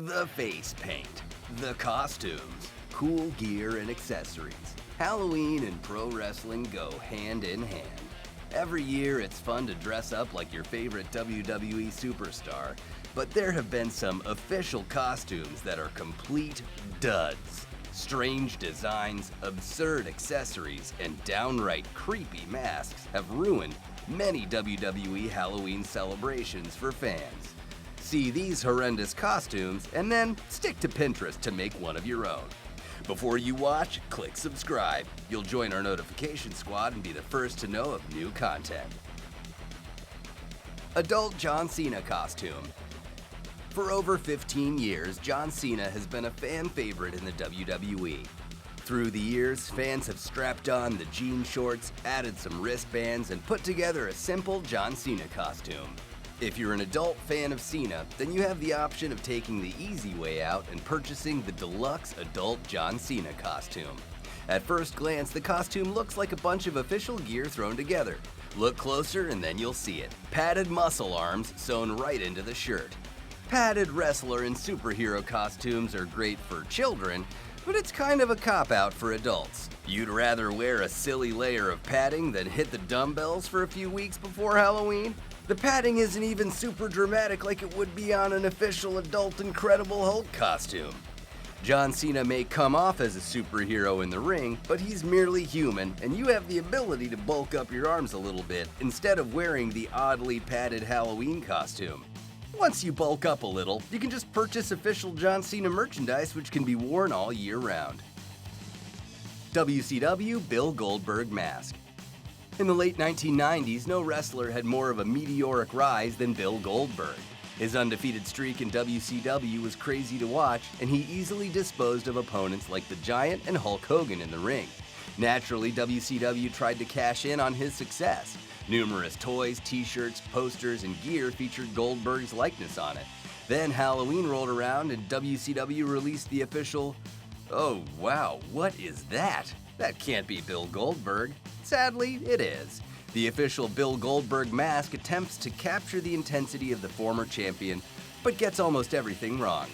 The face paint, the costumes, cool gear and accessories. Halloween and pro wrestling go hand in hand. Every year it's fun to dress up like your favorite WWE Superstar, but there have been some official costumes that are complete duds. Strange designs, absurd accessories, and downright creepy masks have ruined many WWE Halloween celebrations for fans. See these horrendous costumes and then stick to Pinterest to make one of your own. Before you watch, click subscribe. You'll join our notification squad and be the first to know of new content. Adult John Cena costume. For over 15 years, John Cena has been a fan favorite in the WWE. Through the years, fans have strapped on the jean shorts, added some wristbands, and put together a simple John Cena costume. If you're an adult fan of Cena, then you have the option of taking the easy way out and purchasing the deluxe adult John Cena costume. At first glance, the costume looks like a bunch of official gear thrown together. Look closer and then you'll see it. Padded muscle arms sewn right into the shirt. Padded wrestler and superhero costumes are great for children, but it's kind of a cop-out for adults. You'd rather wear a silly layer of padding than hit the dumbbells for a few weeks before Halloween? The padding isn't even super dramatic like it would be on an official adult Incredible Hulk costume. John Cena may come off as a superhero in the ring, but he's merely human, and you have the ability to bulk up your arms a little bit instead of wearing the oddly padded Halloween costume. Once you bulk up a little, you can just purchase official John Cena merchandise which can be worn all year round. WCW Bill Goldberg mask. In the late 1990s, no wrestler had more of a meteoric rise than Bill Goldberg. His undefeated streak in WCW was crazy to watch, and he easily disposed of opponents like the Giant and Hulk Hogan in the ring. Naturally, WCW tried to cash in on his success. Numerous toys, t-shirts, posters, and gear featured Goldberg's likeness on it. Then Halloween rolled around and WCW released the official, "Oh wow, what is that? That can't be Bill Goldberg." Sadly, it is. The official Bill Goldberg mask attempts to capture the intensity of the former champion, but gets almost everything wrong.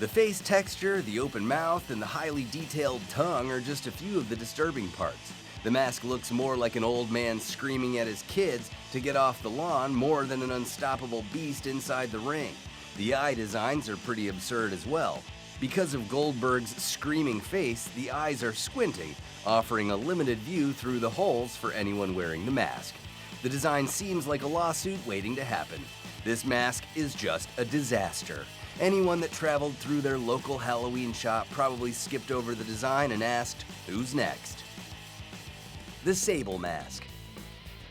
The face texture, the open mouth, and the highly detailed tongue are just a few of the disturbing parts. The mask looks more like an old man screaming at his kids to get off the lawn more than an unstoppable beast inside the ring. The eye designs are pretty absurd as well. Because of Goldberg's screaming face, the eyes are squinting, offering a limited view through the holes for anyone wearing the mask. The design seems like a lawsuit waiting to happen. This mask is just a disaster. Anyone that traveled through their local Halloween shop probably skipped over the design and asked, "Who's next?" The Sable mask.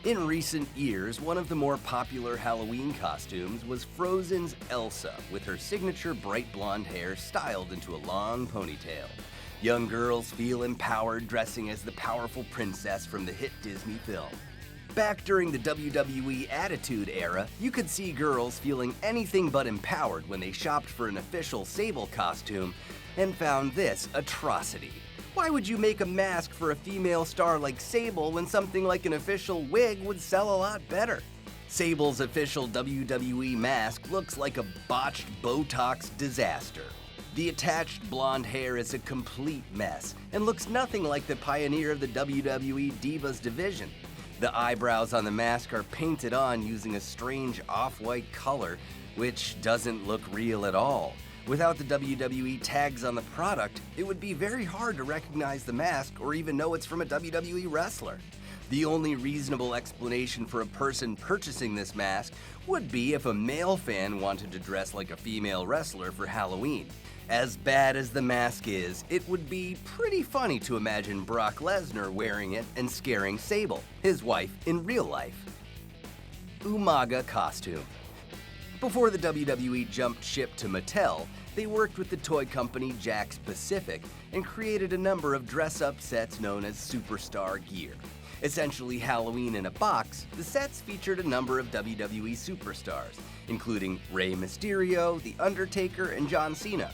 In recent years, one of the more popular Halloween costumes was Frozen's Elsa, with her signature bright blonde hair styled into a long ponytail. Young girls feel empowered dressing as the powerful princess from the hit Disney film. Back during the WWE Attitude Era, you could see girls feeling anything but empowered when they shopped for an official Sable costume and found this atrocity. Why would you make a mask for a female star like Sable when something like an official wig would sell a lot better? Sable's official WWE mask looks like a botched Botox disaster. The attached blonde hair is a complete mess and looks nothing like the pioneer of the WWE Divas division. The eyebrows on the mask are painted on using a strange off-white color, which doesn't look real at all. Without the WWE tags on the product, it would be very hard to recognize the mask or even know it's from a WWE wrestler. The only reasonable explanation for a person purchasing this mask would be if a male fan wanted to dress like a female wrestler for Halloween. As bad as the mask is, it would be pretty funny to imagine Brock Lesnar wearing it and scaring Sable, his wife, in real life. Umaga costume. Before the WWE jumped ship to Mattel, they worked with the toy company JAKKS Pacific and created a number of dress-up sets known as Superstar gear. Essentially Halloween in a box, the sets featured a number of WWE superstars, including Rey Mysterio, The Undertaker, and John Cena.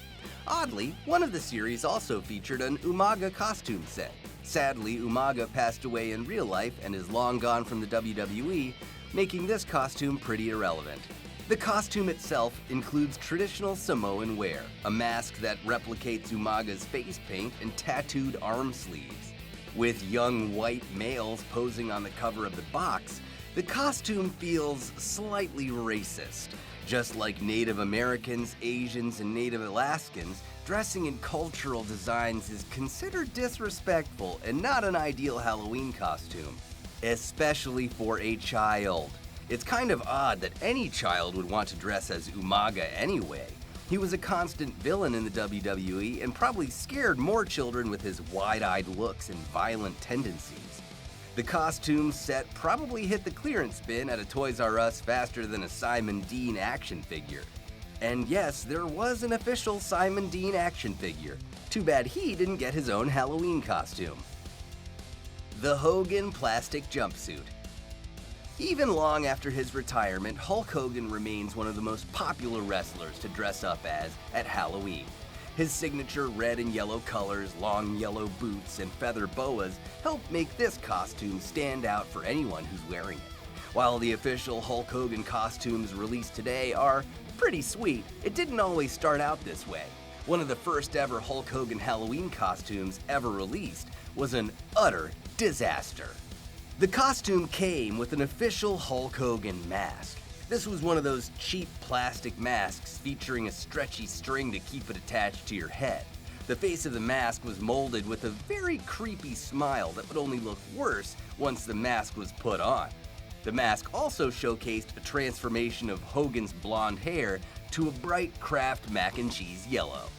Oddly, one of the series also featured an Umaga costume set. Sadly, Umaga passed away in real life and is long gone from the WWE, making this costume pretty irrelevant. The costume itself includes traditional Samoan wear, a mask that replicates Umaga's face paint and tattooed arm sleeves. With young white males posing on the cover of the box, the costume feels slightly racist. Just like Native Americans, Asians, and Native Alaskans, dressing in cultural designs is considered disrespectful and not an ideal Halloween costume, especially for a child. It's kind of odd that any child would want to dress as Umaga anyway. He was a constant villain in the WWE and probably scared more children with his wide-eyed looks and violent tendencies. The costume set probably hit the clearance bin at a Toys R Us faster than a Simon Dean action figure. And yes, there was an official Simon Dean action figure. Too bad he didn't get his own Halloween costume. The Hogan plastic jumpsuit. Even long after his retirement, Hulk Hogan remains one of the most popular wrestlers to dress up as at Halloween. His signature red and yellow colors, long yellow boots, and feather boas help make this costume stand out for anyone who's wearing it. While the official Hulk Hogan costumes released today are pretty sweet, it didn't always start out this way. One of the first ever Hulk Hogan Halloween costumes ever released was an utter disaster. The costume came with an official Hulk Hogan mask. This was one of those cheap plastic masks featuring a stretchy string to keep it attached to your head. The face of the mask was molded with a very creepy smile that would only look worse once the mask was put on. The mask also showcased a transformation of Hogan's blonde hair to a bright Kraft mac and cheese yellow.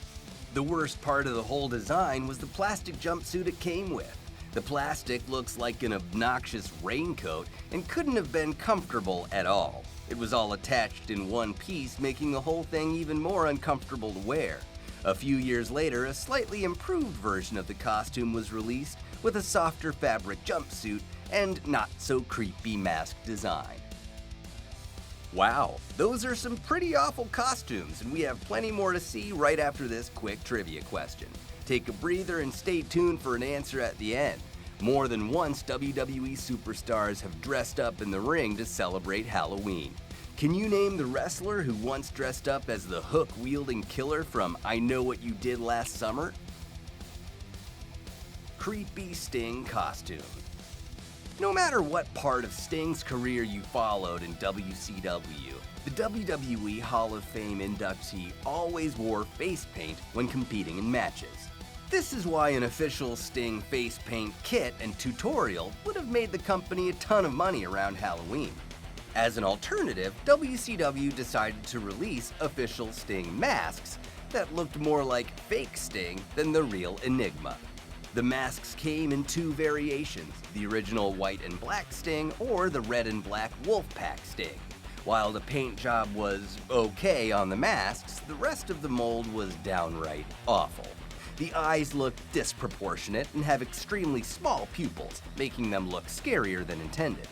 The worst part of the whole design was the plastic jumpsuit it came with. The plastic looks like an obnoxious raincoat and couldn't have been comfortable at all. It was all attached in one piece, making the whole thing even more uncomfortable to wear. A few years later, a slightly improved version of the costume was released with a softer fabric jumpsuit and not so creepy mask design. Wow, those are some pretty awful costumes, and we have plenty more to see right after this quick trivia question. Take a breather and stay tuned for an answer at the end. More than once, WWE superstars have dressed up in the ring to celebrate Halloween. Can you name the wrestler who once dressed up as the hook-wielding killer from I Know What You Did Last Summer? Creepy Sting costume. No matter what part of Sting's career you followed in WCW, the WWE Hall of Fame inductee always wore face paint when competing in matches. This is why an official Sting face paint kit and tutorial would have made the company a ton of money around Halloween. As an alternative, WCW decided to release official Sting masks that looked more like fake Sting than the real Enigma. The masks came in two variations, the original white and black Sting or the red and black Wolfpack Sting. While the paint job was okay on the masks, the rest of the mold was downright awful. The eyes look disproportionate and have extremely small pupils, making them look scarier than intended.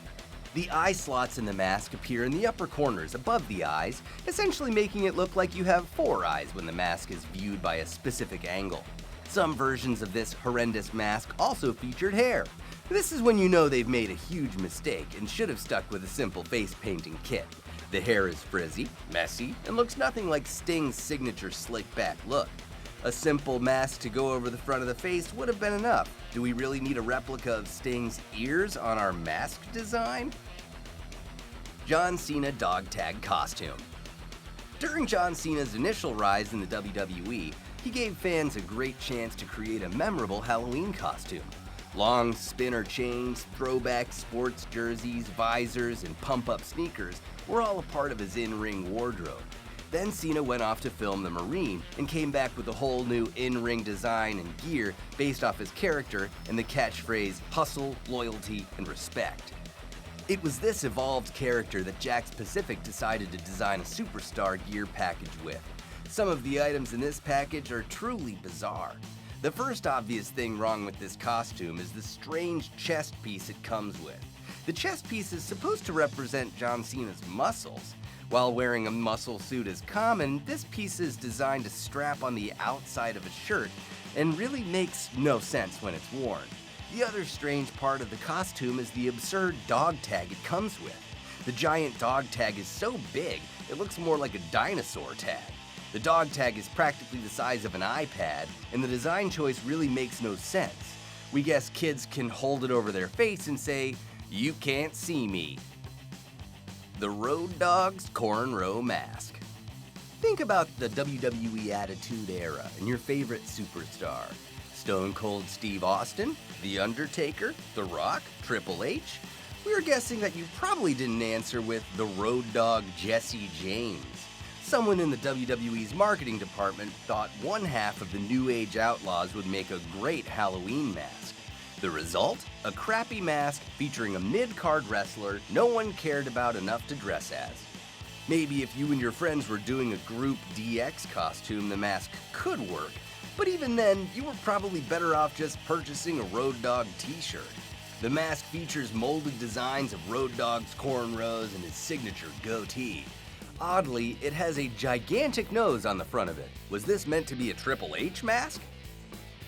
The eye slots in the mask appear in the upper corners above the eyes, essentially making it look like you have 4 eyes when the mask is viewed by a specific angle. Some versions of this horrendous mask also featured hair. This is when you know they've made a huge mistake and should have stuck with a simple face painting kit. The hair is frizzy, messy, and looks nothing like Sting's signature slick back look. A simple mask to go over the front of the face would have been enough. Do we really need a replica of Sting's ears on our mask design? John Cena dog tag costume. During John Cena's initial rise in the WWE, he gave fans a great chance to create a memorable Halloween costume. Long spinner chains, throwback sports jerseys, visors, and pump-up sneakers were all a part of his in-ring wardrobe. Then Cena went off to film The Marine and came back with a whole new in-ring design and gear based off his character and the catchphrase hustle, loyalty, and respect. It was this evolved character that JAKKS Pacific decided to design a Superstar gear package with. Some of the items in this package are truly bizarre. The first obvious thing wrong with this costume is the strange chest piece it comes with. The chest piece is supposed to represent John Cena's muscles. While wearing a muscle suit is common, this piece is designed to strap on the outside of a shirt and really makes no sense when it's worn. The other strange part of the costume is the absurd dog tag it comes with. The giant dog tag is so big it looks more like a dinosaur tag. The dog tag is practically the size of an iPad, and the design choice really makes no sense. We guess kids can hold it over their face and say, "You can't see me." The Road Dogg's cornrow mask. Think about the WWE Attitude Era and your favorite superstar. Stone Cold Steve Austin, The Undertaker, The Rock, Triple H. We were guessing that you probably didn't answer with the Road Dogg Jesse James. Someone in the WWE's marketing department thought one half of the New Age Outlaws would make a great Halloween mask. The result? A crappy mask featuring a mid-card wrestler no one cared about enough to dress as. Maybe if you and your friends were doing a group DX costume, the mask could work, but even then, you were probably better off just purchasing a Road Dogg t-shirt. The mask features molded designs of Road Dogg's cornrows and his signature goatee. Oddly, it has a gigantic nose on the front of it. Was this meant to be a Triple H mask?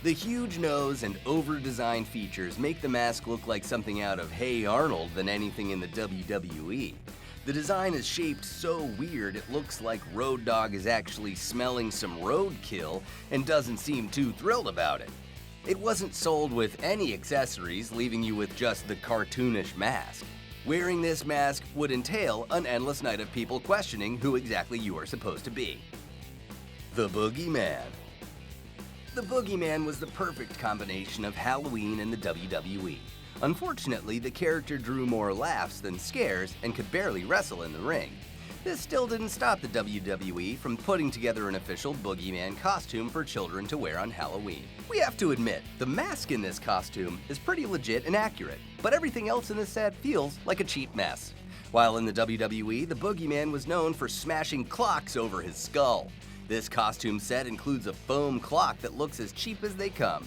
The huge nose and over-designed features make the mask look like something out of Hey Arnold than anything in the WWE. The design is shaped so weird it looks like Road Dogg is actually smelling some roadkill and doesn't seem too thrilled about it. It wasn't sold with any accessories, leaving you with just the cartoonish mask. Wearing this mask would entail an endless night of people questioning who exactly you are supposed to be. The Boogeyman. The Boogeyman was the perfect combination of Halloween and the WWE. Unfortunately, the character drew more laughs than scares and could barely wrestle in the ring. This still didn't stop the WWE from putting together an official Boogeyman costume for children to wear on Halloween. We have to admit, the mask in this costume is pretty legit and accurate, but everything else in the set feels like a cheap mess. While in the WWE, the Boogeyman was known for smashing clocks over his skull. This costume set includes a foam clock that looks as cheap as they come.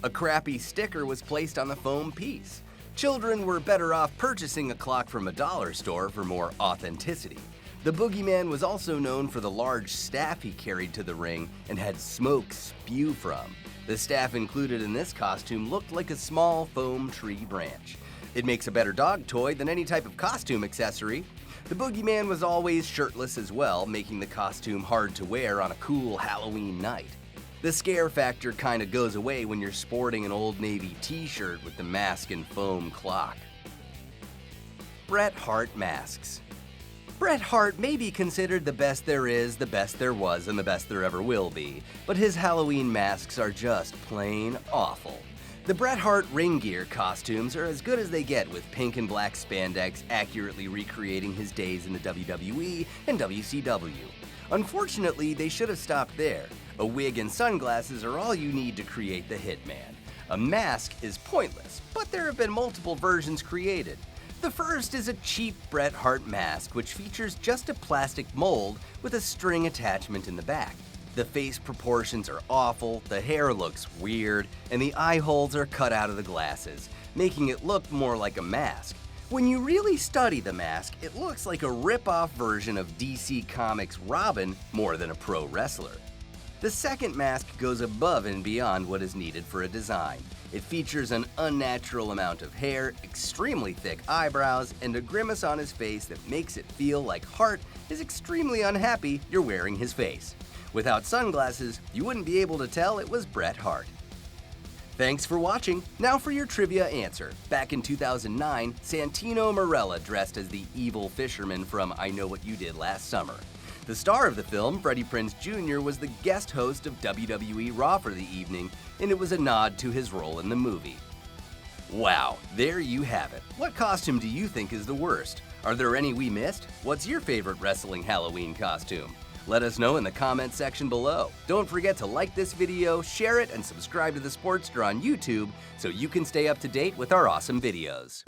A crappy sticker was placed on the foam piece. Children were better off purchasing a clock from a dollar store for more authenticity. The Boogeyman was also known for the large staff he carried to the ring and had smoke spew from. The staff included in this costume looked like a small foam tree branch. It makes a better dog toy than any type of costume accessory. The Boogeyman was always shirtless as well, making the costume hard to wear on a cool Halloween night. The scare factor kinda goes away when you're sporting an Old Navy t-shirt with the mask and foam clock. Bret Hart masks. Bret Hart may be considered the best there is, the best there was, and the best there ever will be, but his Halloween masks are just plain awful. The Bret Hart ring gear costumes are as good as they get, with pink and black spandex accurately recreating his days in the WWE and WCW. Unfortunately, they should have stopped there. A wig and sunglasses are all you need to create the Hitman. A mask is pointless, but there have been multiple versions created. The first is a cheap Bret Hart mask, which features just a plastic mold with a string attachment in the back. The face proportions are awful, the hair looks weird, and the eye holes are cut out of the glasses, making it look more like a mask. When you really study the mask, it looks like a rip-off version of DC Comics' Robin more than a pro wrestler. The second mask goes above and beyond what is needed for a design. It features an unnatural amount of hair, extremely thick eyebrows, and a grimace on his face that makes it feel like Hart is extremely unhappy you're wearing his face. Without sunglasses, you wouldn't be able to tell it was Bret Hart. Thanks for watching. Now for your trivia answer. Back in 2009, Santino Marella dressed as the evil fisherman from I Know What You Did Last Summer. The star of the film, Freddie Prinze Jr., was the guest host of WWE Raw for the evening, and it was a nod to his role in the movie. Wow, there you have it. What costume do you think is the worst? Are there any we missed? What's your favorite wrestling Halloween costume? Let us know in the comment section below. Don't forget to like this video, share it, and subscribe to TheSportster on YouTube so you can stay up to date with our awesome videos.